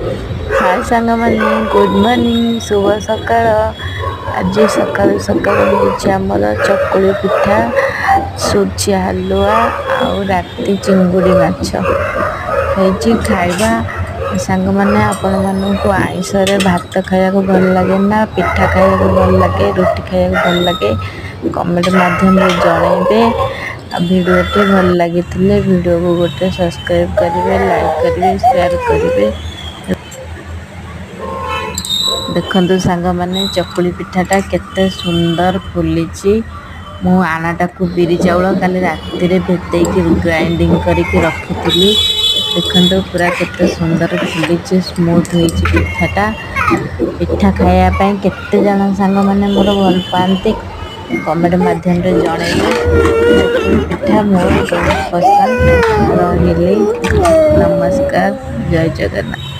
हाय सांग मैंने good morning शुभ सकाळ। आज सकाळू सकाळू होइछि हमर चकुली पिठा सुजी हलुआ आउ राती चिंगुड़ी माछ होइछि खाइबा। सांग मैंने आपण मानू आइंष रे भात खाया को भल लगे ना पिठा खाया को भल लगे रोटी खाया को भल लगे कमेंट माध्यम रे जणेबे। वीडियो टे भल लगी वीडियो को गोटे सब्सक्राइब करेंगे लाइक करेंगे शेयर करेंगे। देखंतु सांग माने चकुली पिठाटा केते सुंदर फुली मु आनाटा को बिरी चाउल काली राति रे भेतई के ग्राइंडिंग करके रखिथिली। देखंतु पूरा केते सुंदर फुली स्मूथ होई पिठाटा। पिठा खाया पई केते जण सांग माने मोर भल पांती कमेंट माध्यम रे जणेबे। चकुली पिठा मोर बहुत पसंद। रहिली नमस्कार जय जगन्नाथ।